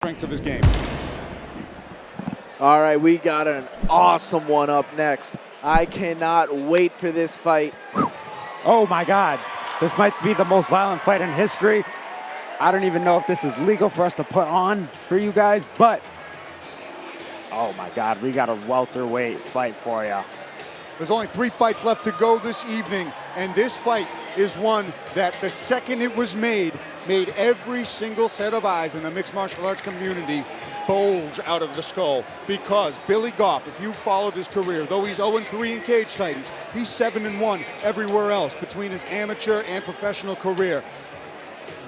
strengths of his game. All right, we got an awesome one up next. I cannot wait for this fight. Oh my God, this might be the most violent fight in history. I don't even know if this is legal for us to put on for you guys, but oh my God, we got a welterweight fight for you. There's only 3 fights left to go this evening, and this fight is one that the second it was made every single set of eyes in the mixed martial arts community bulge out of the skull, because Billy Goff, if you followed his career, though he's 0-3 in cage titans, he's 7-1 everywhere else between his amateur and professional career.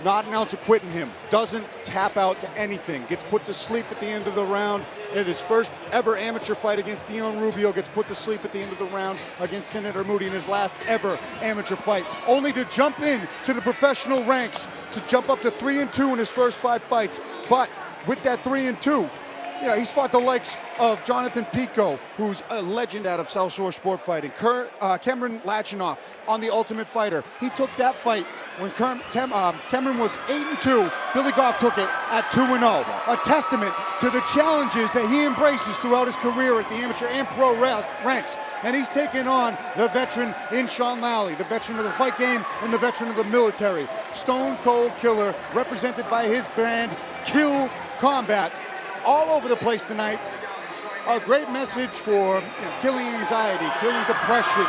Not an ounce of quitting him. Doesn't tap out to anything. Gets put to sleep at the end of the round. In his first ever amateur fight against Dion Rubio, gets put to sleep at the end of the round against Senator Moody in his last ever amateur fight. Only to jump in to the professional ranks, to jump up to 3-2 in his first 5 fights. But with that 3-2, he's fought the likes of Jonathan Pico, who's a legend out of South Shore Sport Fighting. Cameron Lachinoff on The Ultimate Fighter. He took that fight when Cameron was 8-2. Billy Goff took it at 2-0. A testament to the challenges that he embraces throughout his career at the amateur and pro ranks. And he's taken on the veteran in Sean Lally, the veteran of the fight game and the veteran of the military. Stone Cold Killer, represented by his brand, Kill Combat. All over the place tonight. A great message for killing anxiety, killing depression.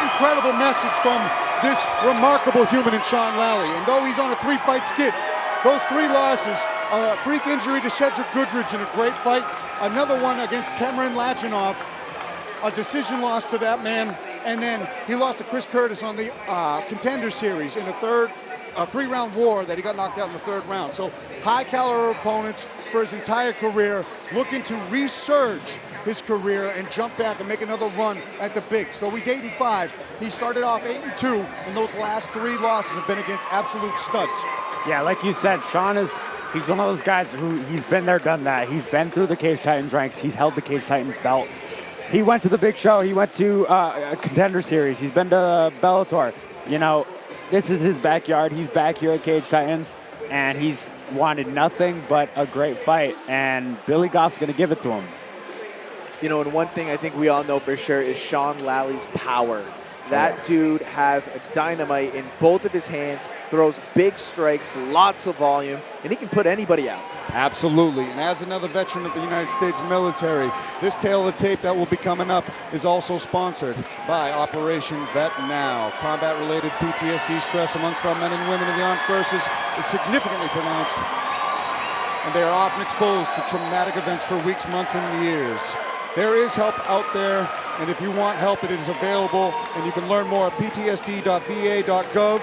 Incredible message from this remarkable human in Sean Lally. And though he's on a 3-fight skid, those 3 losses, a freak injury to Cedric Goodridge in a great fight, another one against Cameron Lachinoff, a decision loss to that man, and then he lost to Chris Curtis on the Contender Series in a 3-round war that he got knocked out in the 3rd round. So high caliber opponents for his entire career, looking to resurge his career and jump back and make another run at the bigs. So he's 85. He started off 8-2, and those last 3 losses have been against absolute studs. Yeah, like you said, Sean he's one of those guys who he's been there, done that. He's been through the Cage Titans ranks. He's held the Cage Titans belt. He went to the big show. He went to a Contender Series. He's been to Bellator. This is his backyard. He's back here at Cage Titans, and he's wanted nothing but a great fight, and Billy Goff's going to give it to him. And one thing I think we all know for sure is Sean Lally's power. That dude has a dynamite in both of his hands, throws big strikes, lots of volume, and he can put anybody out. Absolutely. And as another veteran of the United States military, this tale of tape that will be coming up is also sponsored by Operation Vet Now. Combat-related PTSD stress amongst our men and women in the armed forces is significantly pronounced, and they are often exposed to traumatic events for weeks, months, and years. There is help out there, and if you want help, it is available, and you can learn more at ptsd.va.gov.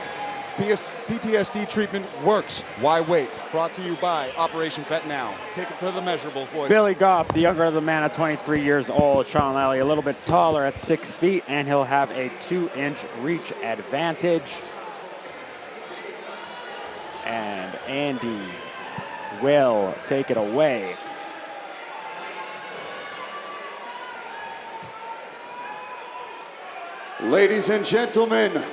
PTSD treatment works. Why wait? Brought to you by Operation Vet Now. Take it to the measurables, boys. Billy Goff, the younger of the man at 23 years old. Sean Lally, a little bit taller at 6 feet, and he'll have a 2-inch reach advantage. And Andy will take it away. Ladies and gentlemen,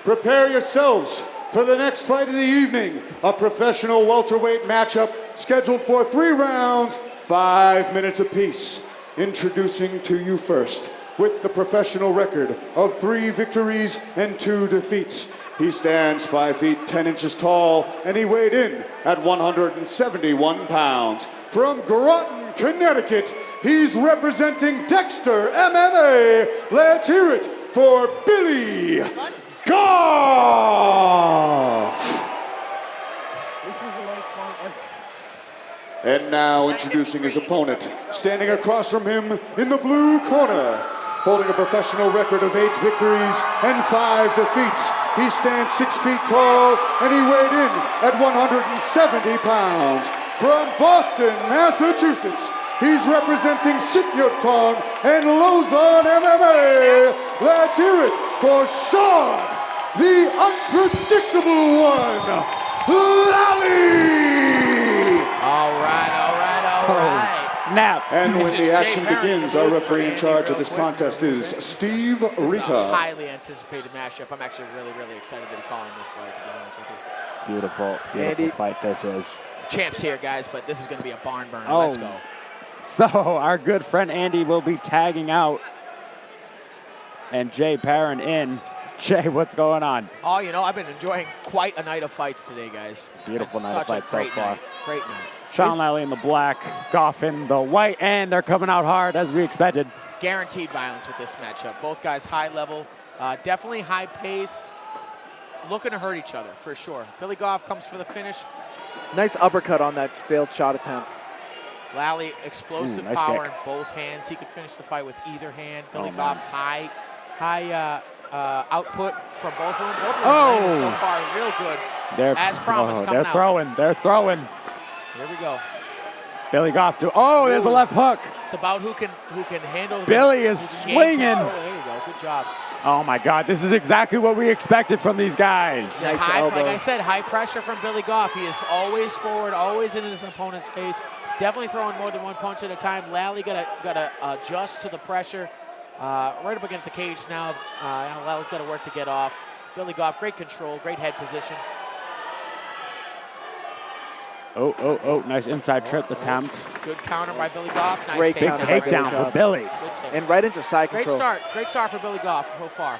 prepare yourselves for the next fight of the evening, a professional welterweight matchup scheduled for 3 rounds, 5 minutes apiece. Introducing to you first, with the professional record of 3 victories and 2 defeats. He stands 5 feet 10 inches tall, and he weighed in at 171 pounds. From Groton, Connecticut, he's representing Dexter MMA. Let's hear it for Billy Goff! This is the most fun ever. And now introducing his opponent, standing across from him in the blue corner, holding a professional record of 8 victories and 5 defeats. He stands 6 feet tall, and he weighed in at 170 pounds. From Boston, Massachusetts, he's representing Sityodtong and Luzon MMA. Let's hear it for Sean, the unpredictable one, Lally! All right. Snap. And when This the is action Jay Perry, begins, the our voice for referee in Andy charge real of this quick. contest is Steve It's a Rita. highly anticipated matchup. I'm actually really excited to be calling this fight, to be honest with you. Beautiful Andy, fight this is. champs here, guys, but this is going to be a barn burner. Oh. Let's go. So our good friend Andy will be tagging out. And Jay Perrin in. Jay, what's going on? Oh, you know, I've been enjoying quite a night of fights today, guys. Beautiful It's night of such a fights so great far. night. Great night. Sean Lally in the black, Goff in the white, and they're coming out hard as we expected. Guaranteed violence with this matchup. Both guys high level, definitely high pace, looking to hurt each other for sure. Billy Goff comes for the finish. Nice uppercut on that failed shot attempt. Lally, explosive nice power kick. in both hands. He could finish the fight with either hand. Billy man. Goff, high output from both of them. Both of them landed so far real good. As promised, coming out. They're throwing. Here we go. Billy Goff there's a left hook. It's about who can handle. Billy is who can gain swinging. control. There you go. Good job. Oh my God, this is exactly what we expected from these guys. Nice High, elbow. like I said, high pressure from Billy Goff. He is always forward, always in his opponent's face. Definitely throwing more than one punch at a time. Lally gotta adjust to the pressure. Right up against the cage now. Lally's got to work to get off. Billy Goff, great control, great head position. Oh, nice inside trip attempt. Good counter by Billy Goff. Nice Great takedown. counter by Billy Takedown for Goff. Billy. Good take. And right into side Great control. start for Billy Goff so far.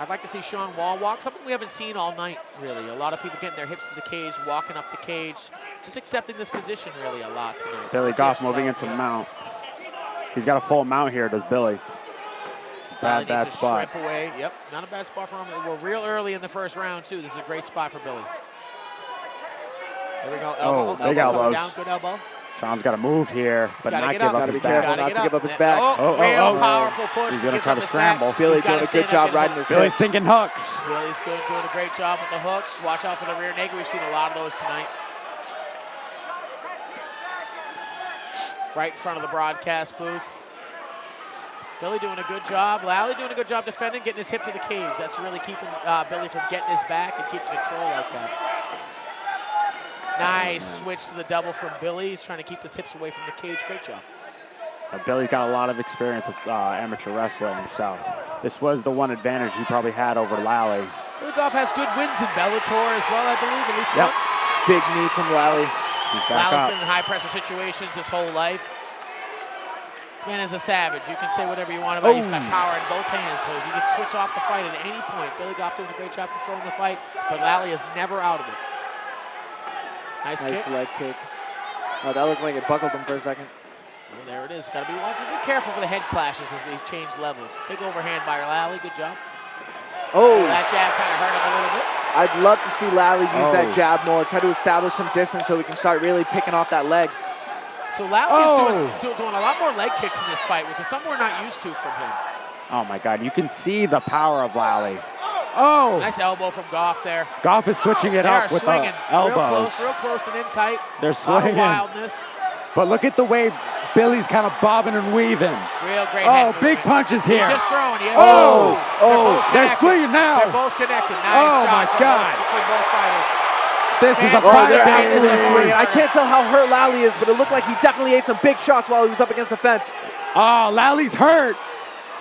I'd like to see Sean wall walk, something we haven't seen all night, really. A lot of people getting their hips to the cage, walking up the cage, just accepting this position really a lot tonight. So Billy let's see if Goff moving Lally into can- mount. He's got a full mount here, does Billy. Lally Bad needs to spot. shrimp away. Yep, not a bad spot for him. We're real early in the first round, too. This is a great spot for Billy. There we go. Elbow. big elbow elbows. down. Good elbow. Sean's got to move here, but gotta not get give up. up Gotta his be careful back. not get to up. give up his back. Real powerful push. He's going to Gets try up to his scramble. back. Billy He's gotta doing a stand good up, job get riding his his Billy's hips. sinking hooks. Billy's good, doing a great job with the hooks. Watch out for the rear naked. We've seen a lot of those tonight. Right in front of the broadcast booth. Billy doing a good job. Lally doing a good job defending, getting his hip to the cage. That's really keeping Billy from getting his back and keeping control like that. Nice switch to the double from Billy. He's trying to keep his hips away from the cage. Great job. Billy's got a lot of experience with amateur wrestling, so this was the one advantage he probably had over Lally. Billy Goff has good wins in Bellator as well, I believe. At least Yep. one. Big knee from Lally. He's back Lally's up. been in high-pressure situations his whole life. This man is a savage. You can say whatever you want about him. He's got power in both hands, so he can switch off the fight at any point. Billy Goff doing a great job controlling the fight, but Lally is never out of it. Nice kick. Leg kick. Oh, that looked like it buckled him for a second. Oh, there it is. Got to be watching. Be careful for the head clashes as we change levels. Big overhand by Lally. Good job. Oh, That jab kind of hurt him a little bit. I'd love to see Lally use that Oh. jab more. Try to establish some distance so we can start really picking off that leg. So Lally is doing a lot more leg kicks in this fight, which is something we're not used to from him. Oh my God, you can see the power of Lally. Oh, Nice elbow from Goff there. Goff is switching it They are up with swinging. the elbows. Real close and in tight. They're A lot of swinging. wildness. But look at the way Billy's kind of bobbing and weaving. Real great Oh, head big movement. punches here. He's just throwing. He has Oh, both they're connected. swinging now. They're both connected. Nice Oh, shot my from God. both fighters. This is a Oh, fight they're of absolutely days. swinging. I can't tell how hurt Lally is, but it looked like he definitely ate some big shots while he was up against the fence. Oh, Lally's hurt.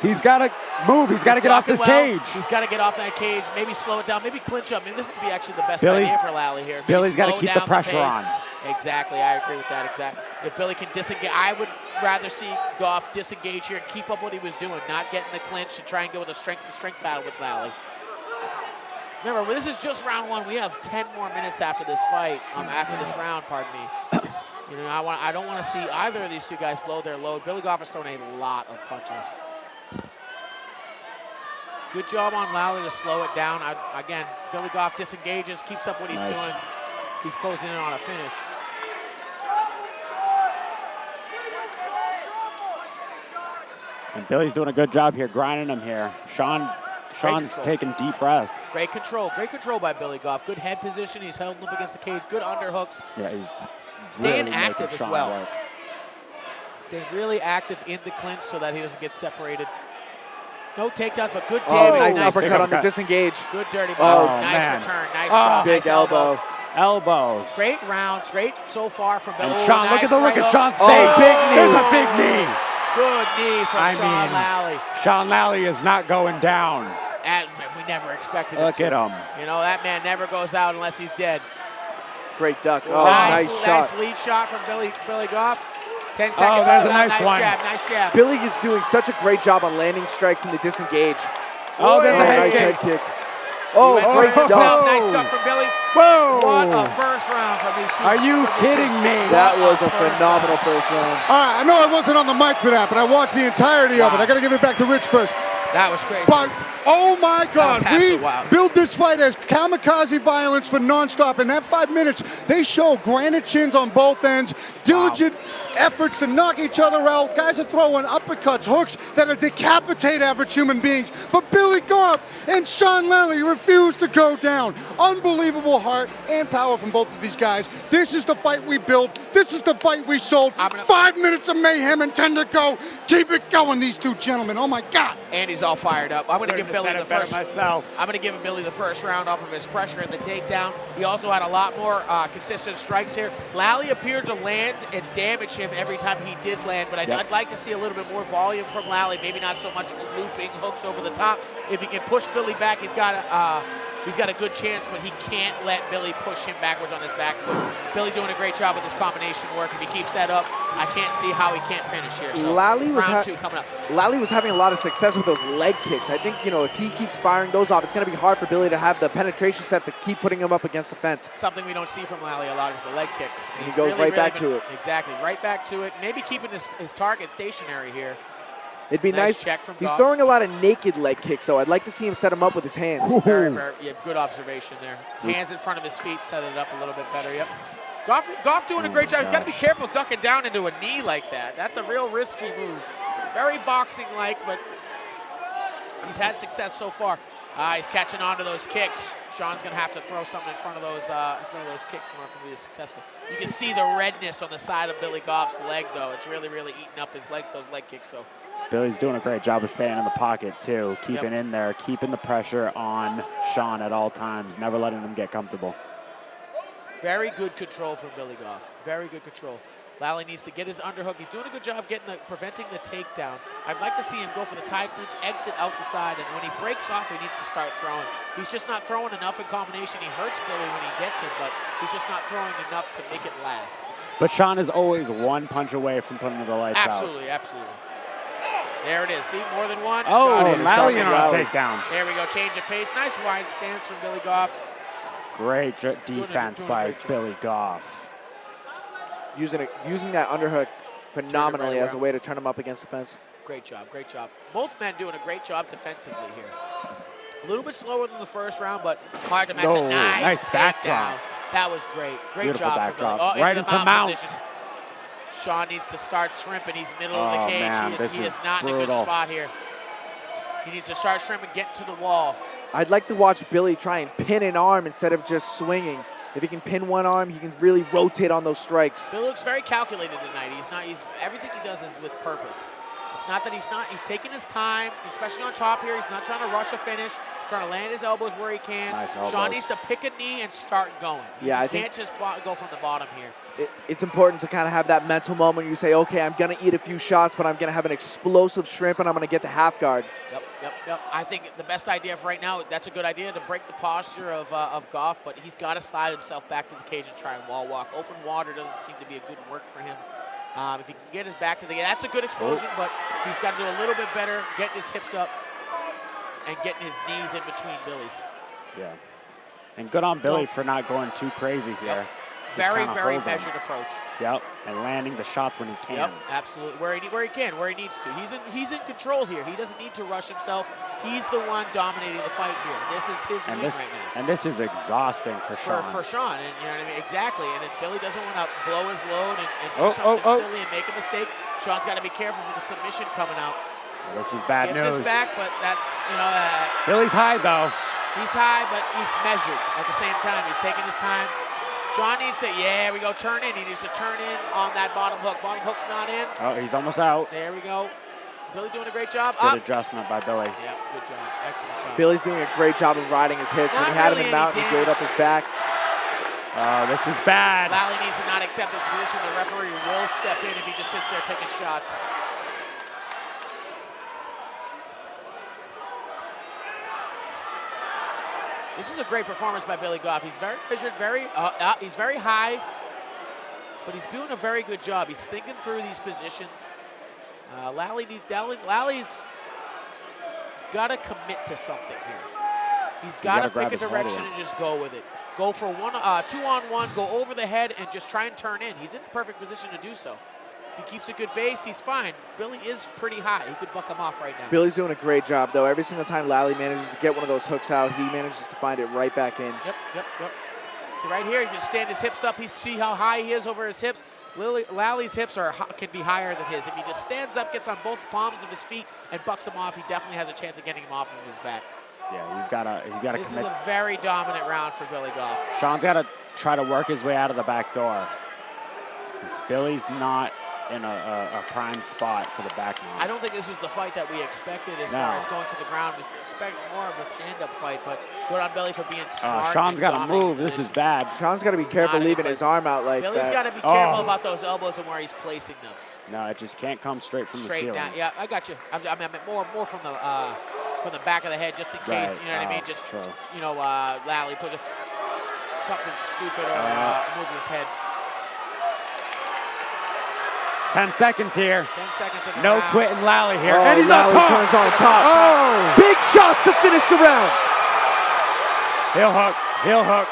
He's got to move. He's got to get off this Blocking well. cage. He's got to get off that cage. Maybe slow it down. Maybe clinch up. Maybe this would be actually the best Billy's- idea for Lally here. Maybe Billy's got to slow keep the down pressure pace. on. Exactly. I agree with that. Exactly. If Billy can disengage, I would rather see Goff disengage here and keep up what he was doing, not get in the clinch and try and go with a strength-to-strength battle with Lally. Remember, this is just round one. We have 10 more minutes after this fight, after this round, pardon me. You know, I don't want to see either of these two guys blow their load. Billy Goff has thrown a lot of punches. Good job on Lally to slow it down. Again, Billy Goff disengages, keeps up what he's Nice. doing. He's closing in on a finish. And Billy's doing a good job here, grinding him here. Sean's control. taking deep breaths. Great control by Billy Goff. Good head position. He's held him up against the cage. Good underhooks. Yeah, he's Staying really active making as Sean well. work. Staying really active in the clinch so that he doesn't get separated. No takedowns, but good Oh, damage. nice Nice uppercut big on the uppercut. disengage. Good dirty Oh, box. Nice man. return. Nice Oh, job. Big Nice elbow. Elbows. Great rounds. Great so far from Billy. And Sean, nice look at the look right at hook. Sean's Oh, face. big knee. There's a big knee. Good knee from I Sean mean, Lally. Sean Lally is not going down. And we never expected him Look to. at him. You know, that man never goes out unless he's dead. Great duck. Oh, nice shot. Nice lead shot from Billy Goff. 10 seconds. There's a nice jab. Nice jab. Billy is doing such a great job on landing strikes in the disengage. There's a nice head head kick. Oh, great duck. Nice duck from Billy. Whoa! What a first round from these two. Are you kidding me? That was a phenomenal first round. All right, I know I wasn't on the mic for that, but I watched the entirety of it. I got to give it back to Rich first. That was crazy. But, oh my God, we wild. built this fight as kamikaze violence for nonstop. In that 5 minutes, they show granite chins on both ends, diligent efforts to knock each other out. Guys are throwing uppercuts, hooks that'll decapitate average human beings. But Billy Goff and Sean Lally refuse to go down. Unbelievable heart and power from both of these guys. This is the fight we built. This is the fight we sold. 5 minutes of mayhem and 10 to go. Keep it going, these two gentlemen. Oh my God. Andy's all fired up. I'm going to give Billy the first. Myself. I'm going to give Billy the first round off of his pressure and the takedown. He also had a lot more consistent strikes here. Lally appeared to land and damage him every time he did land, but I'd like to see a little bit more volume from Lally. Maybe not so much looping hooks over the top. If he can push Billy back, he's got a good chance, but he can't let Billy push him backwards on his back foot. Billy doing a great job with his combination work. If he keeps that up, I can't see how he can't finish here. So round 2 coming up. Lally was having a lot of success with those leg kicks. I think, if he keeps firing those off, it's going to be hard for Billy to have the penetration set to keep putting him up against the fence. Something we don't see from Lally a lot is the leg kicks. And he goes right back to it. Exactly, right back to it. Maybe keeping his target stationary here. It'd be nice. Check from He's Goff. throwing a lot of naked leg kicks, so I'd like to see him set him up with his hands. Very, good observation there. Hands in front of his feet, set it up a little bit better. Yep. Goff doing a great job. He's got to be careful ducking down into a knee like that. That's a real risky move. Very boxing-like, but he's had success so far. He's catching on to those kicks. Sean's going to have to throw something in front of those kicks in order for him to be successful. You can see the redness on the side of Billy Goff's leg, though. It's really, really eating up his legs, those leg kicks. So Billy's doing a great job of staying in the pocket, too, keeping in there, keeping the pressure on Sean at all times, never letting him get comfortable. Very good control from Billy Goff. Very good control. Lally needs to get his underhook. He's doing a good job preventing the takedown. I'd like to see him go for the tie clinch, exit out the side, and when he breaks off, he needs to start throwing. He's just not throwing enough in combination. He hurts Billy when he gets him, but he's just not throwing enough to make it last. But Sean is always one punch away from putting the lights out. Absolutely, absolutely. There it is. See, more than one. Lally on a takedown. There we go. Change of pace. Nice wide stance from Billy Goff. Great defense by Billy Goff. Using that underhook phenomenally as a way to turn him up against the fence. Great job, great job. Both men doing a great job defensively here. A little bit slower than the first round, but hard to mess it. Nice takedown. That was great. Great job for Billy. Oh, right into mount. Position. Sean needs to start shrimping. He's middle of the cage. He is not in a good spot here. He needs to start shrimping, get to the wall. I'd like to watch Billy try and pin an arm instead of just swinging. If he can pin one arm, he can really rotate on those strikes. Bill looks very calculated tonight. Everything he does is with purpose. It's not that he's taking his time, especially on top here. He's not trying to rush a finish, trying to land his elbows where he can. Nice elbows. Sean needs to pick a knee and start going. Yeah, you can't just go from the bottom here. It's important to kind of have that mental moment. You say, okay, I'm going to eat a few shots, but I'm going to have an explosive shrimp, and I'm going to get to half guard. Yep. I think the best idea for right now, that's a good idea to break the posture of Goff, but he's got to slide himself back to the cage and try and wall walk. Open water doesn't seem to be a good work for him. If he can get his back to the cage, that's a good explosion, but he's got to do a little bit better, getting his hips up and getting his knees in between Billy's. Yeah. And good on Billy for not going too crazy here. Yep. Very measured approach. Yep, and landing the shots when he can. Yep, absolutely. Where he needs to. He's in control here. He doesn't need to rush himself. He's the one dominating the fight here. This is his win right now. And this is exhausting for Sean. For Sean, and you know what I mean? Exactly. And if Billy doesn't want to blow his load and do something silly and make a mistake, Sean's got to be careful for the submission coming out. This is bad news. Gives his back, but that's, Billy's high, though. He's high, but he's measured at the same time. He's taking his time. Sean needs to, turn in. He needs to turn in on that bottom hook. Bottom hook's not in. Oh, he's almost out. There we go. Billy doing a great job. Good adjustment by Billy. Yep, good job. Excellent job. Billy's doing a great job of riding his hits. When he had him in mount, he gave up his back. Oh, this is bad. Lally needs to not accept this position. The referee will step in if he just sits there taking shots. This is a great performance by Billy Goff. He's very measured, he's very high, but he's doing a very good job. He's thinking through these positions. Lally's got to commit to something here. He's got to pick a direction and just go with it. Go for 2-on-1, go over the head, and just try and turn in. He's in the perfect position to do so. If he keeps a good base, he's fine. Billy is pretty high. He could buck him off right now. Billy's doing a great job, though. Every single time Lally manages to get one of those hooks out, he manages to find it right back in. Yep. See right here, he can stand his hips up. See how high he is over his hips. Lally's hips can be higher than his. If he just stands up, gets on both palms of his feet, and bucks him off, he definitely has a chance of getting him off of his back. Yeah, he's got to. This is a very dominant round for Billy Goff. Sean's got to try to work his way out of the back door. Billy's not in a prime spot for the back mount. I don't think this was the fight that we expected as far as going to the ground. We expected more of a stand-up fight, but good on Billy for being smart. Sean's got to move. This is bad. Sean's got to be careful leaving his arm out like Billy's got to be careful about those elbows and where he's placing them. No, it just can't come straight from the ceiling. Down. Yeah, I got you. I mean more from the back of the head, just in case. You know what I mean? Just Lally push something stupid or move his head. 10 seconds here. 10 seconds in the No round. quitting Lally here. And he's on top. Turns on top. Oh! Big shots to finish the round. Heel hook.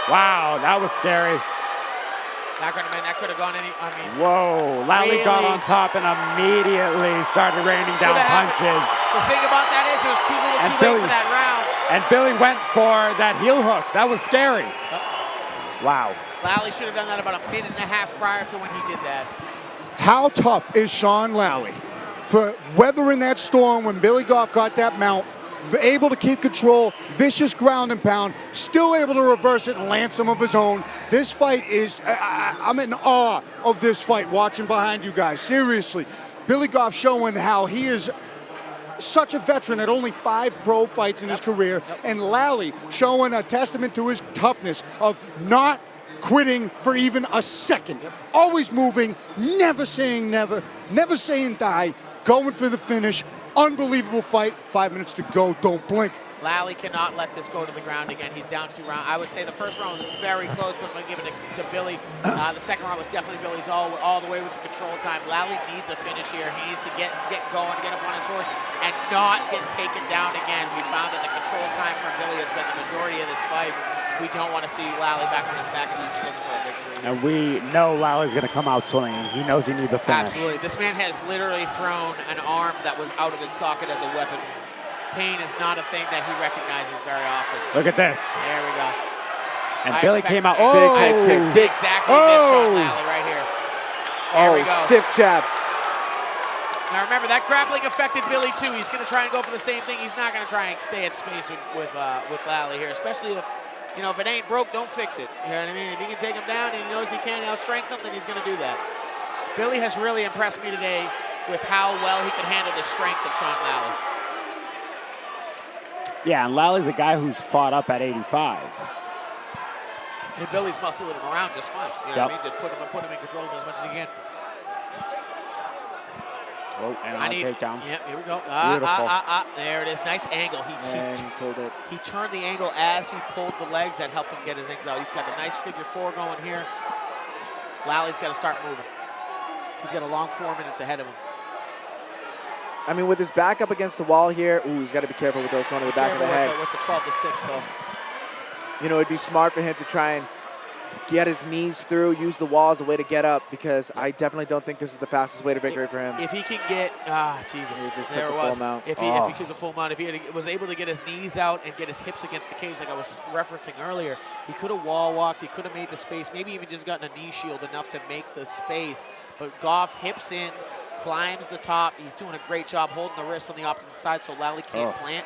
Wow, that was scary. That could have gone any. Whoa, Lally got on top and immediately started raining down punches. The thing about that is it was too little, too late for that round. And Billy went for that heel hook. That was scary. Wow. Lally should have done that about a minute and a half prior to when he did that. How tough is Sean Lally for weathering that storm when Billy Goff got that mount, able to keep control, vicious ground and pound, still able to reverse it and land some of his own. This fight is, I'm in awe of this fight watching behind you guys. Seriously, Billy Goff showing how he is such a veteran at only 5 pro fights in his career, and Lally showing a testament to his toughness of not quitting for even a second. Always moving, never saying never, never saying die, going for the finish. Unbelievable fight. 5 minutes to go. Don't blink. Lally cannot let this go to the ground again. He's down 2 rounds. I would say the first round was very close, but I'm going to give it to Billy. The second round was definitely Billy's all the way with the control time. Lally needs a finish here. He needs to get going, get up on his horse, and not get taken down again. We found that the control time for Billy has been the majority of this fight. We don't want to see Lally back on his back, and he's looking for a victory. And we know Lally's going to come out swinging. He knows he needs a finish. Absolutely. This man has literally thrown an arm that was out of his socket as a weapon. Pain is not a thing that he recognizes very often. Look at this. There we go. And Billy came out. Big exactly this Sean Lally right here. There we go. Stiff jab. Now remember, that grappling affected Billy too. He's going to try and go for the same thing. He's not going to try and stay at space with Lally here, especially if, if it ain't broke, don't fix it. You know what I mean? If he can take him down and he knows he can out-strength him, then he's going to do that. Billy has really impressed me today with how well he can handle the strength of Sean Lally. Yeah, and Lally's a guy who's fought up at 85. And Billy's muscling him around just fine. You know what I mean? Just put him in control of him as much as he can. Oh, and on a takedown. Yep, here we go. Beautiful. There it is. Nice angle. He turned the angle as he pulled the legs. That helped him get his things out. He's got a nice figure 4 going here. Lally's got to start moving. He's got a long 4 minutes ahead of him. I mean, with his back up against the wall here, he's got to be careful with those going to the back of the head. With the 12-6, though. It'd be smart for him to try and get his knees through, use the wall as a way to get up, because I definitely don't think this is the fastest way to victory for him. If he can get, Jesus, he just there took it the was. full mount. If he took the full mount, if he was able to get his knees out and get his hips against the cage, like I was referencing earlier, he could have wall walked, he could have made the space, maybe even just gotten a knee shield enough to make the space. But Goff hips in, climbs the top. He's doing a great job holding the wrist on the opposite side so Lally can't plant.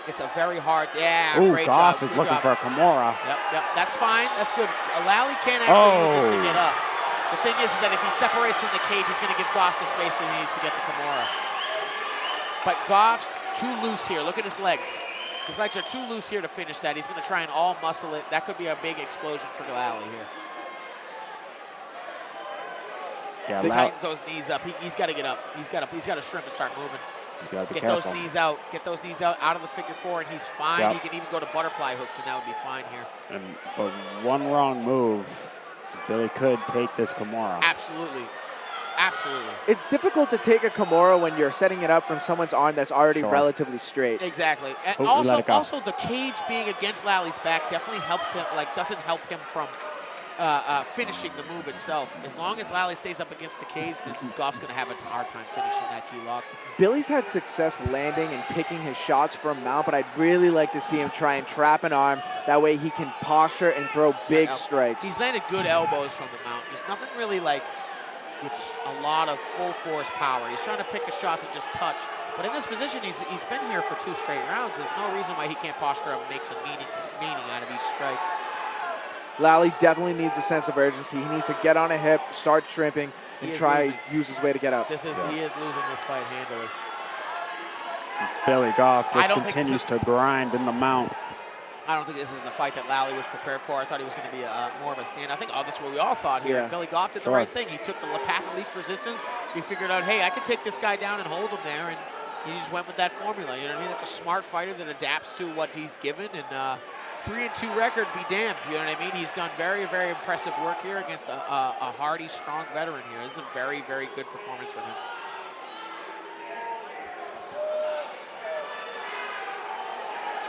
It's a very hard, great Goff job. is looking for a Kimura. Yep, that's fine, that's good. Lally can't actually use this to get up. The thing is that if he separates from the cage, he's going to give Goff the space that he needs to get the Kimura. But Goff's too loose here. Look at his legs. His legs are too loose here to finish that. He's going to try and all muscle it. That could be a big explosion for Lally here. Yeah, He tightens those knees up. He's got to get up. He's got to shrimp and start moving. He's got to be Get careful. those knees out. Get those knees out of the figure four, and he's fine. Yep. He can even go to butterfly hooks, and that would be fine here. But one wrong move, Billy could take this Kimura. Absolutely. Absolutely. It's difficult to take a Kimura when you're setting it up from someone's arm that's already relatively straight. Exactly. And Oh, also the cage being against Lally's back definitely helps him, doesn't help him from finishing the move itself. As long as Lally stays up against the cage, then Goff's going to have a hard time finishing that key lock. Billy's had success landing and picking his shots from mount, but I'd really like to see him try and trap an arm. That way he can posture and throw big strikes. He's landed good elbows from the mount. There's nothing really with a lot of full force power. He's trying to pick his shots and just touch. But in this position, he's been here for 2 straight rounds. There's no reason why he can't posture up and make some meaning out of each strike. Lally definitely needs a sense of urgency. He needs to get on a hip, start shrimping, and try use his way to get up. He is losing this fight handily. Billy Goff just continues to grind in the mount. I don't think this is the fight that Lally was prepared for. I thought he was going to be more of a stand. I think that's what we all thought here. Yeah. Billy Goff did the right thing. He took the path of least resistance. He figured out, hey, I can take this guy down and hold him there, and he just went with that formula. You know what I mean? That's a smart fighter that adapts to what he's given, and 3-2 record, be damned. You know what I mean? He's done very, very impressive work here against a hardy, strong veteran here. This is a very, very good performance from him.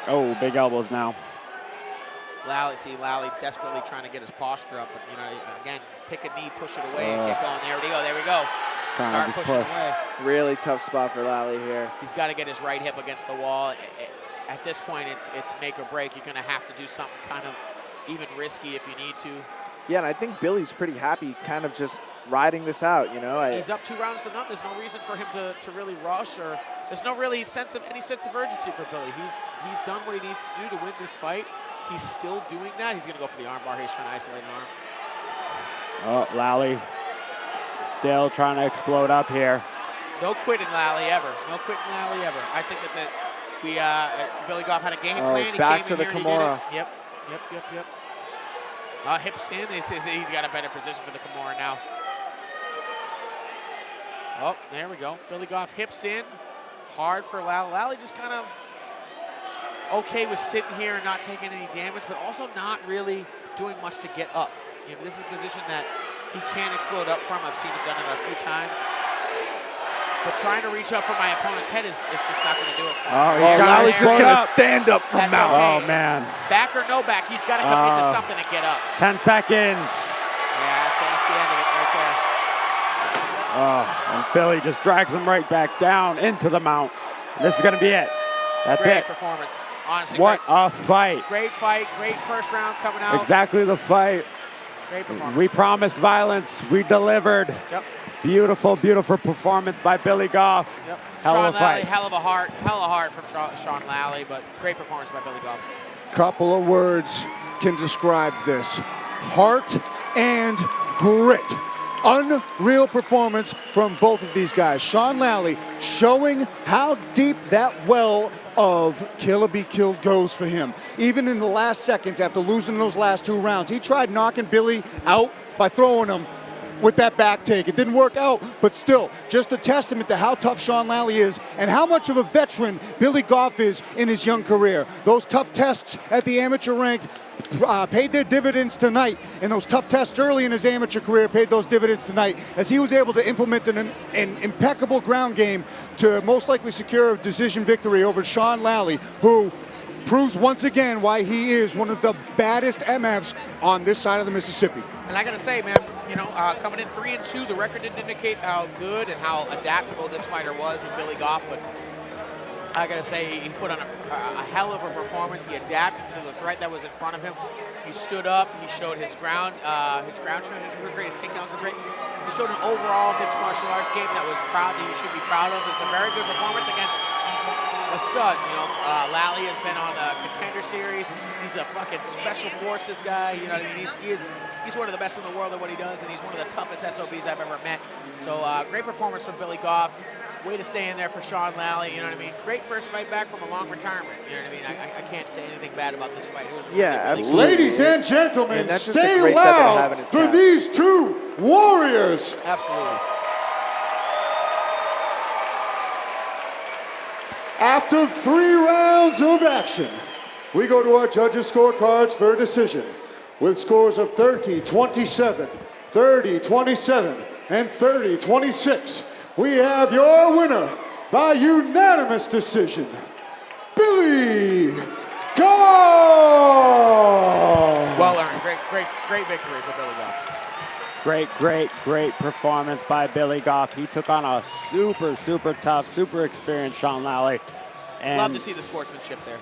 Oh, big elbows now. Lally desperately trying to get his posture up, but again, pick a knee, push it away, and get going. There we go. Start pushing away. Really tough spot for Lally here. He's got to get his right hip against the wall. At this point, it's make or break. You're going to have to do something kind of even risky if you need to. Yeah, and I think Billy's pretty happy kind of just riding this out, He's up 2 rounds to none. There's no reason for him to really rush, or there's no really any sense of urgency for Billy. He's done what he needs to do to win this fight. He's still doing that. He's going to go for the arm bar here. He's trying to isolate an arm. Oh, Lally still trying to explode up here. No quitting Lally ever. No quitting Lally ever. I think that Billy Goff had a game plan. He back came to in the here Kimura. and he did it. Yep. Hips in. He's got a better position for the Kimura now. Oh, there we go. Billy Goff hips in. Hard for Lally. Lally just kind of okay with sitting here and not taking any damage, but also not really doing much to get up. This is a position that he can explode up from. I've seen him done it a few times. But trying to reach up for my opponent's head is just not going to do it for him. Lally's just going to stand up from mount. Okay. Oh, man. Back or no back, he's got to commit to something and get up. 10 seconds. Yeah, that's the end of it right there. And Billy just drags him right back down into the mount. This is going to be it. That's Great it. Performance. Honestly, what a fight. Great fight. Great first round coming out. Exactly the fight. Great performance. We promised violence. We delivered. Yep. Beautiful, beautiful performance by Billy Goff. Yep. Hell of a fight. Hell of a heart from Sean Lally, but great performance by Billy Goff. Couple of words can describe this. Heart and grit. Unreal performance from both of these guys. Sean Lally showing how deep that well of kill or be killed goes for him. Even in the last seconds after losing those last 2 rounds, he tried knocking Billy out by throwing him with that back take. It didn't work out, but still, just a testament to how tough Sean Lally is and how much of a veteran Billy Goff is in his young career. Those tough tests at the amateur rank paid their dividends tonight, and those tough tests early in his amateur career paid those dividends tonight as he was able to implement an impeccable ground game to most likely secure a decision victory over Sean Lally, who proves once again why he is one of the baddest MFs on this side of the Mississippi. And I got to say, man, coming in 3-2, the record didn't indicate how good and how adaptable this fighter was with Billy Goff, but I got to say, he put on a hell of a performance. He adapted to the threat that was in front of him. He stood up. He showed his ground transitions were great. His takedowns were great. He showed an overall mixed martial arts game that he should be proud of. It's a very good performance against a stud. Lally has been on the Contender Series. He's a fucking special forces guy. You know what I mean? He's one of the best in the world at what he does, and he's one of the toughest SOBs I've ever met. So great performance from Billy Goff. Way to stay in there for Sean Lally, you know what I mean? Great first fight back from a long retirement, you know what I mean? I can't say anything bad about this fight. It was really, absolutely. Ladies and gentlemen, and stay loud for these 2 warriors. Absolutely. After 3 rounds of action, we go to our judges' scorecards for a decision. With scores of 30-27, 30-27, and 30-26, we have your winner by unanimous decision, Billy Goff! Well earned. Great victory for Billy Goff. Great performance by Billy Goff. He took on a super tough, super experienced Sean Lally. And Love to see the sportsmanship there.